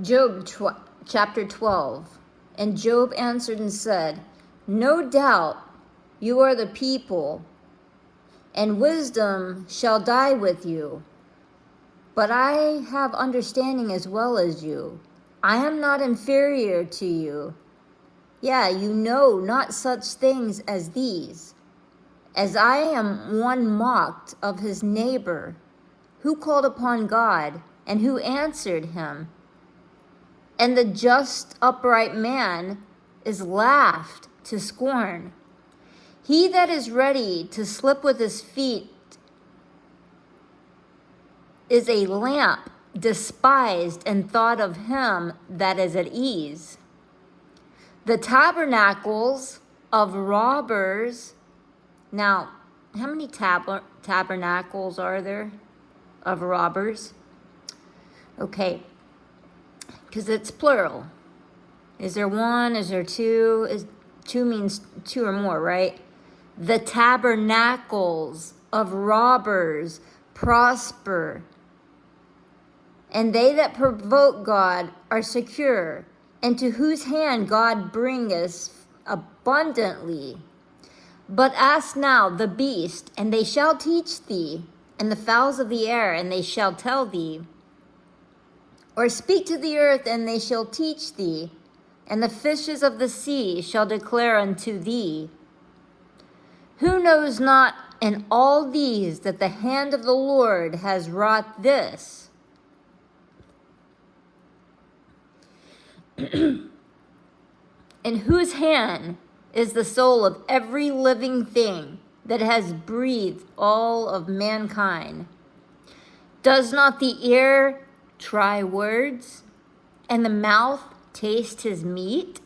Chapter 12. And Job answered and said, no doubt you are the people, and wisdom shall die with you. But I have understanding as well as you. I am not inferior to you. Yeah, you know not such things as these. As I am one mocked of his neighbor, who called upon God, and who answered him? And the just upright man is laughed to scorn. He that is ready to slip with his feet is a lamp despised and thought of him that is at ease. The tabernacles of robbers. Now, how many tabernacles are there of robbers? Okay, because it's plural. Is there one? Is there two? Two means two or more, right? The tabernacles of robbers prosper, and they that provoke God are secure, and to whose hand God bringeth abundantly. But ask now the beast, and they shall teach thee, and the fowls of the air, and they shall tell thee. Or speak to the earth, and they shall teach thee, and the fishes of the sea shall declare unto thee. Who knows not in all these that the hand of the Lord has wrought this? In whose hand is the soul of every living thing that has breathed all of mankind? Does not the ear try words, and the mouth taste his meat?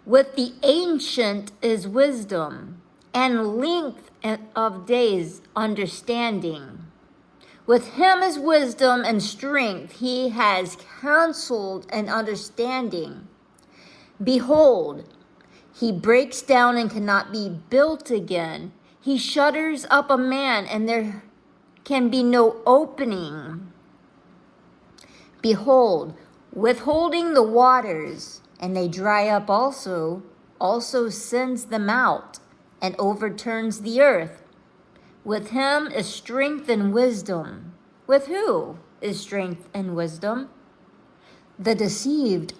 With the ancient is wisdom, and length of days understanding. With him is wisdom and strength. He has counseled and understanding. Behold, he breaks down and cannot be built again. He shutters up a man, and there can be no opening. Behold, withholding the waters, and they dry up also sends them out, and overturns the earth. With him is strength and wisdom. With who is strength and wisdom? The deceivers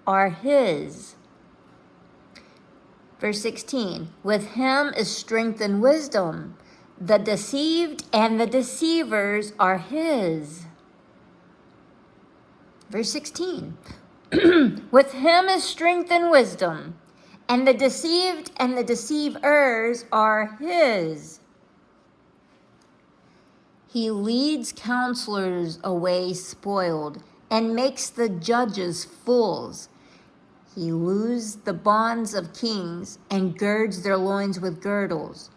are his. Verse 16, with him is strength and wisdom. The deceived and the deceivers are his. Verse 16, with him is strength and wisdom, and the deceived and the deceivers are his. He leads counselors away spoiled, and makes the judges fools. He loosed the bonds of kings, and girds their loins with girdles.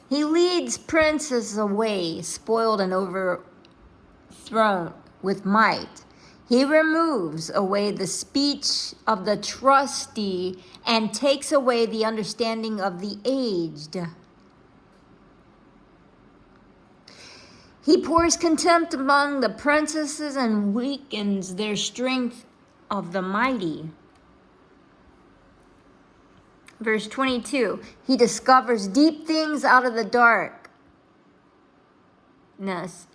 He leads princes away spoiled and overthrown with might. He removes away the speech of the trusty, and takes away the understanding of the aged. He pours contempt among the princesses, and weakens their strength of the mighty. Verse 22, he discovers deep things out of the darkness,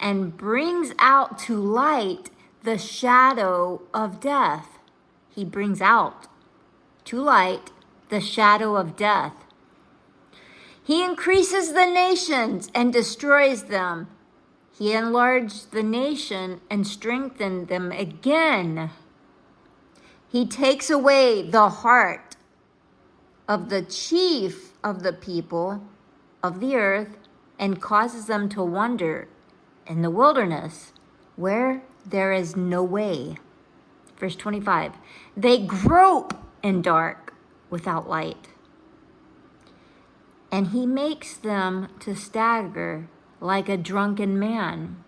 and brings out to light the shadow of death. He brings out to light the shadow of death. He increases the nations and destroys them. He enlarged the nation and strengthened them again. He takes away the heart of the chief of the people of the earth, and causes them to wander in the wilderness, where there is no way. Verse 25, they grope in dark without light, and he makes them to stagger like a drunken man.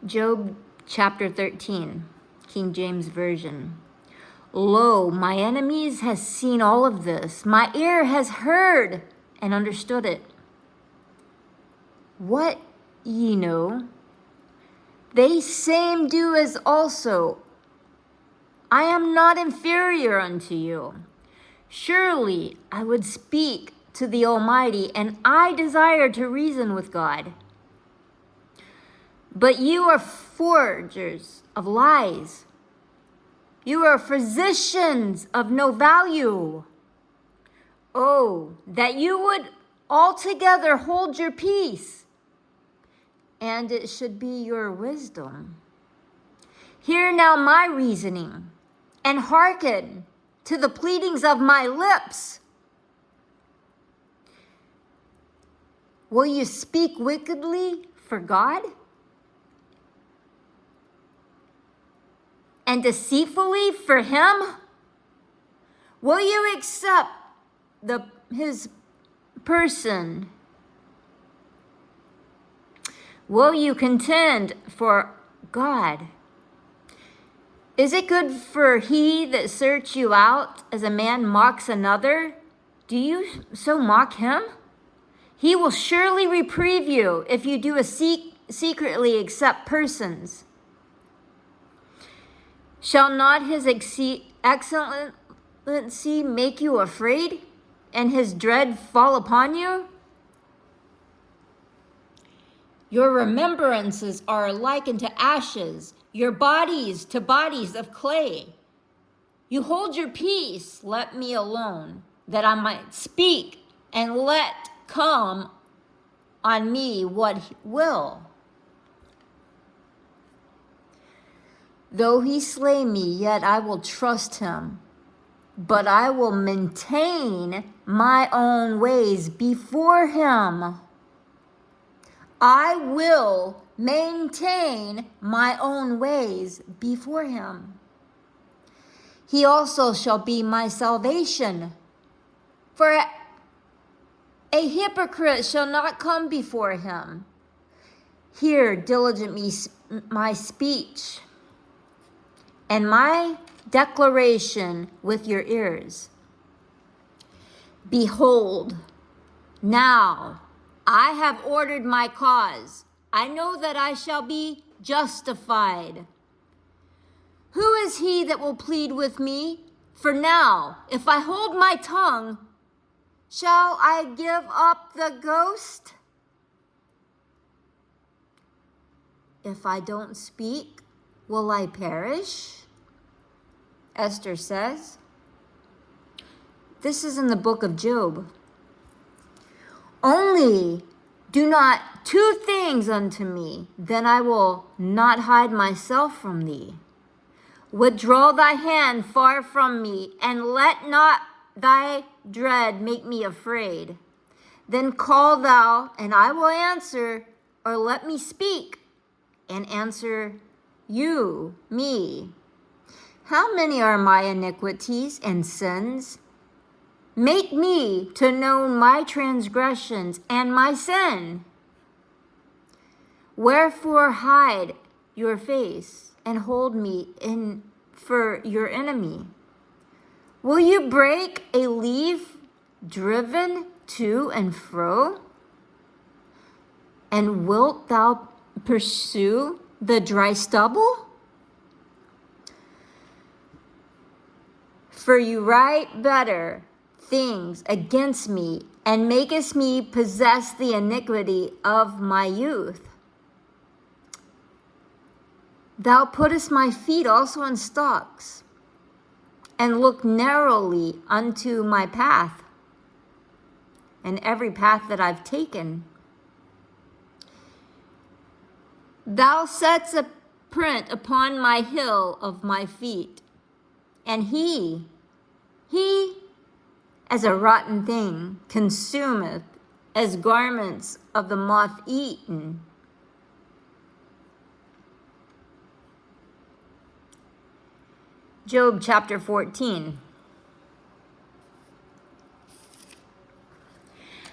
Job chapter 13, King James Version. Lo, my enemies has seen all of this. My ear has heard and understood it. what ye know, they same do as also. I am not inferior unto you. Surely I would speak to the Almighty, and I desire to reason with God. But you are forgers of lies. You are physicians of no value. Oh, that you would altogether hold your peace, and it should be your wisdom. Hear now my reasoning, and hearken to the pleadings of my lips. Will you speak wickedly for God? And deceitfully for him? Will you accept his person? Will you contend for God? Is it good for he that search you out as a man mocks another? Do you so mock him? He will surely reprove you if you do secretly accept persons. Shall not his excellency make you afraid, and his dread fall upon you? Your remembrances are likened to ashes, your bodies to bodies of clay. You hold your peace, let me alone, that I might speak, and let come on me what will. Though he slay me, yet I will trust him, but I will maintain my own ways before him. I will maintain my own ways before him. He also shall be my salvation. For a hypocrite shall not come before him. Hear diligently my speech, and my declaration with your ears. Behold, now I have ordered my cause. I know that I shall be justified. Who is he that will plead with me? For now, if I hold my tongue, shall I give up the ghost? If I don't speak, will I perish? Esther says. This is in the book of Job. Only do not two things unto me, then I will not hide myself from thee. Withdraw thy hand far from me, and let not thy dread make me afraid. Then call thou, and I will answer, or let me speak, and answer you, me. How many are my iniquities and sins? Make me to know my transgressions and my sin. Wherefore hide your face and hold me in for your enemy? Will you break a leaf driven to and fro? And wilt thou pursue the dry stubble? For you write better things against me, and makest me possess the iniquity of my youth. Thou puttest my feet also in stocks, and look narrowly unto my path, and every path that I've taken. Thou setst a print upon my heel of my feet, and he, as a rotten thing, consumeth, as garments of the moth eaten. Job chapter 14.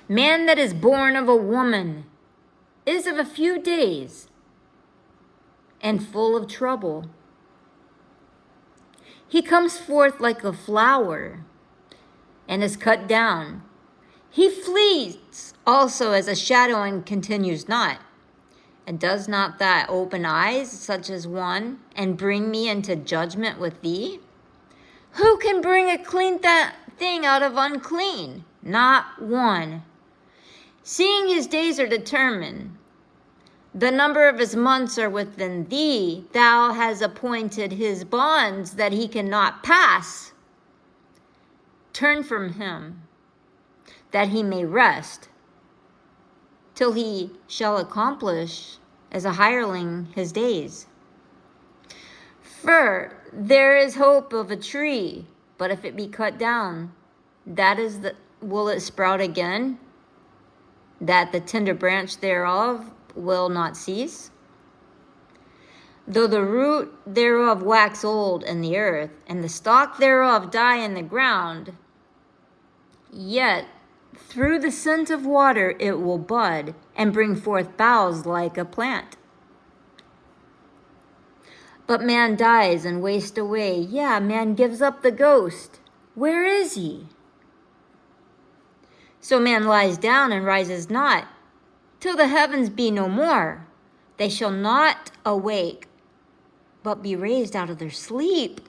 Man that is born of a woman is of a few days, and full of trouble. He comes forth like a flower, and is cut down. He flees also as a shadow and continues not. And does not thy open eyes, such as one, and bring me into judgment with thee? Who can bring a clean thing out of unclean? Not one. Seeing his days are determined, the number of his months are within thee. Thou hast appointed his bonds that he cannot pass. Turn from him, that he may rest, till he shall accomplish as a hireling his days. For there is hope of a tree, but if it be cut down, will it sprout again? That the tender branch thereof will not cease? Though the root thereof wax old in the earth, and the stalk thereof die in the ground, yet through the scent of water it will bud, and bring forth boughs like a plant. But man dies and wastes away. Yeah, man gives up the ghost. Where is he? So man lies down and rises not, till the heavens be no more. They shall not awake, but be raised out of their sleep.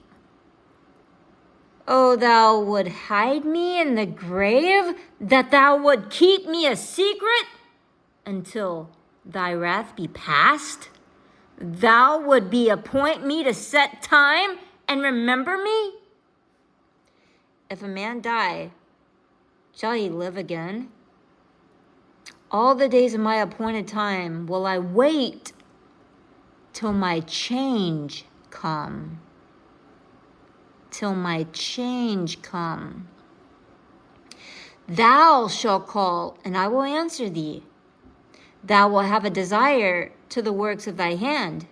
O thou would hide me in the grave, that thou would keep me a secret until thy wrath be past? Thou would be appoint me to set time and remember me? If a man die, shall he live again? All the days of my appointed time will I wait till my change come. Till my change come. Thou shalt call, and I will answer thee. Thou wilt have a desire to the works of thy hand.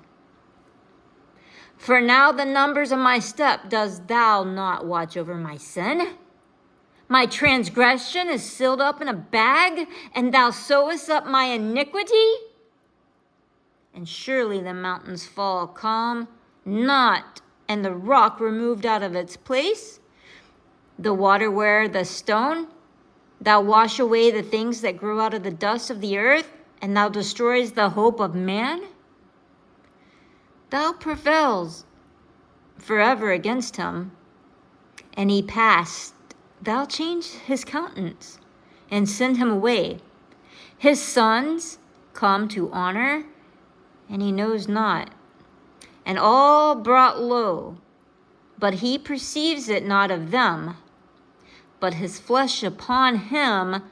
For now the numbers of my step dost thou not watch over my sin? My transgression is sealed up in a bag, and thou sewest up my iniquity? And surely the mountains fall, come not, and the rock removed out of its place, the water where the stone, thou wash away the things that grow out of the dust of the earth, and thou destroys the hope of man? Thou prevails forever against him, and he passed. Thou change his countenance, and send him away. His sons come to honor, and he knows not, and all brought low, but he perceives it not of them. But his flesh upon him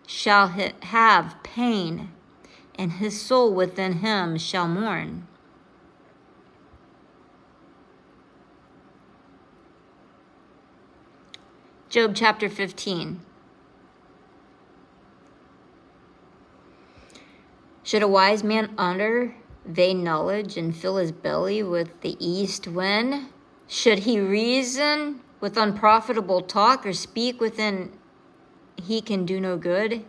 shall have pain, and his soul within him shall mourn. Job chapter 15. Should a wise man utter vain knowledge and fill his belly with the east wind? Should he reason with unprofitable talk, or speak within he can do no good?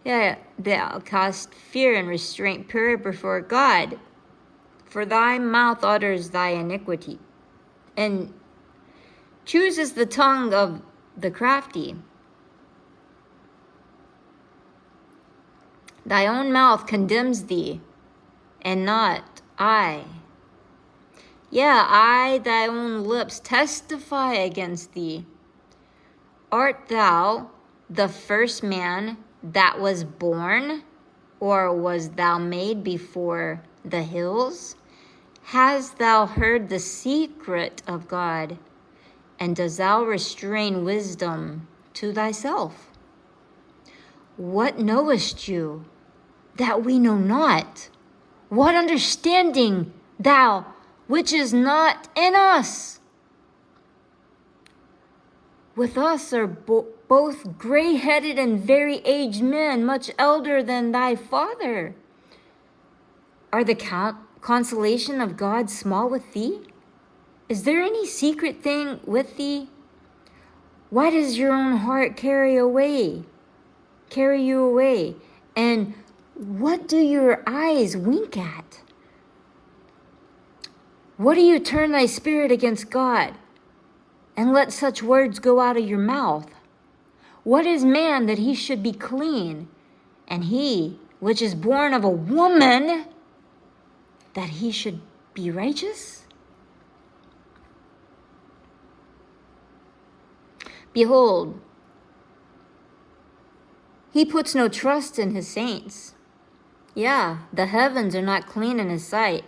Yeah, thou cast fear and restraint pure before God, for thy mouth utters thy iniquity, and chooses the tongue of the crafty. Thy own mouth condemns thee, and not I. Yeah, I, thy own lips, testify against thee. Art thou the first man that was born, or was thou made before the hills? Hast thou heard the secret of God, and dost thou restrain wisdom to thyself? What knowest you that we know not? What understanding thou which is not in us? With us are both gray-headed and very aged men, much elder than thy father. Are the consolation of God small with thee? Is there any secret thing with thee? Why does your own heart carry you away? And what do your eyes wink at? What do you turn thy spirit against God, and let such words go out of your mouth? What is man that he should be clean? And he, which is born of a woman, that he should be righteous? Behold, he puts no trust in his saints. Yeah, the heavens are not clean in his sight.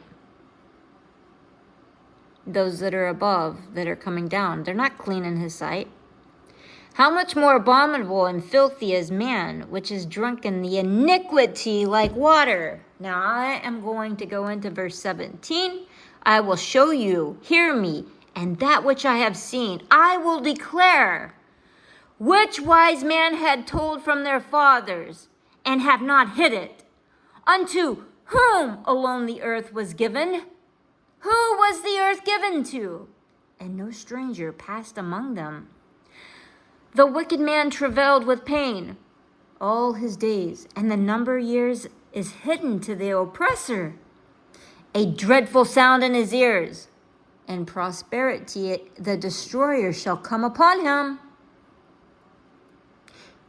Those that are above, that are coming down, they're not clean in his sight. How much more abominable and filthy is man, which is drunken the iniquity like water. Now I am going to go into verse 17. I will show you, hear me, and that which I have seen, I will declare. Which wise man had told from their fathers, and have not hid it? Unto whom alone the earth was given? Who was the earth given to? And no stranger passed among them. The wicked man travailed with pain all his days, and the number of years is hidden to the oppressor. A dreadful sound in his ears, and prosperity the destroyer shall come upon him.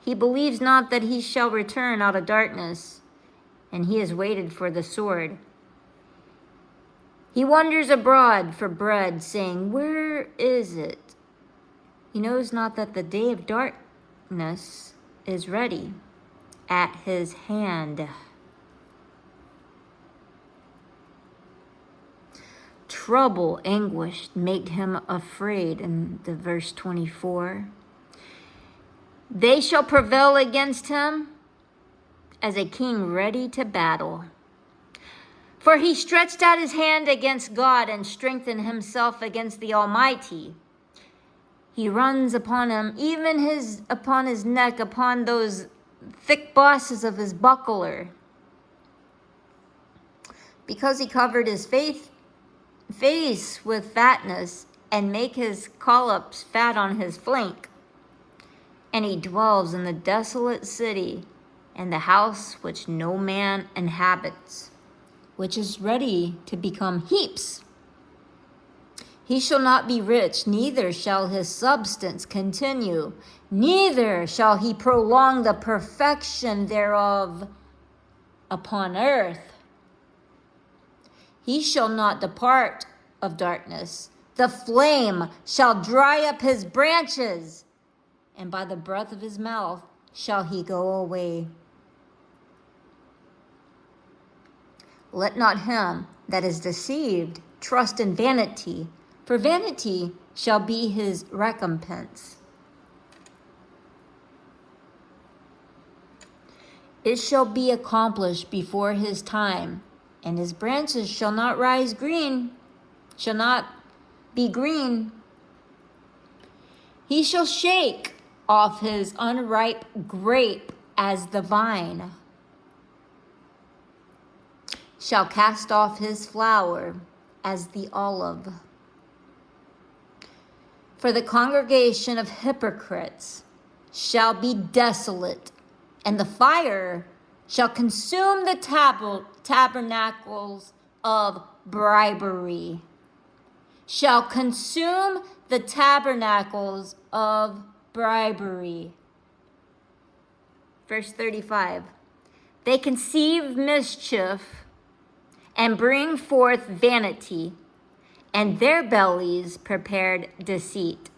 He believes not that he shall return out of darkness, and he has waited for the sword. He wanders abroad for bread, saying, where is it? He knows not that the day of darkness is ready at his hand. Trouble, anguish made him afraid in the verse 24. They shall prevail against him as a king ready to battle. For he stretched out his hand against God and strengthened himself against the Almighty. He runs upon him, even upon his neck, upon those thick bosses of his buckler. Because he covered his face with fatness, and make his collops fat on his flank. And he dwells in the desolate city, and the house which no man inhabits, which is ready to become heaps. He shall not be rich, neither shall his substance continue, neither shall he prolong the perfection thereof upon earth. He shall not depart of darkness. The flame shall dry up his branches, and by the breath of his mouth shall he go away. Let not him that is deceived trust in vanity, for vanity shall be his recompense. It shall be accomplished before his time, and his branches shall not shall not be green. He shall shake off his unripe grape as the vine, shall cast off his flower as the olive. For the congregation of hypocrites shall be desolate, and the fire shall consume the tabernacles of bribery. Shall consume the tabernacles of bribery. Verse 35. They conceive mischief and bring forth vanity, and their bellies prepared deceit.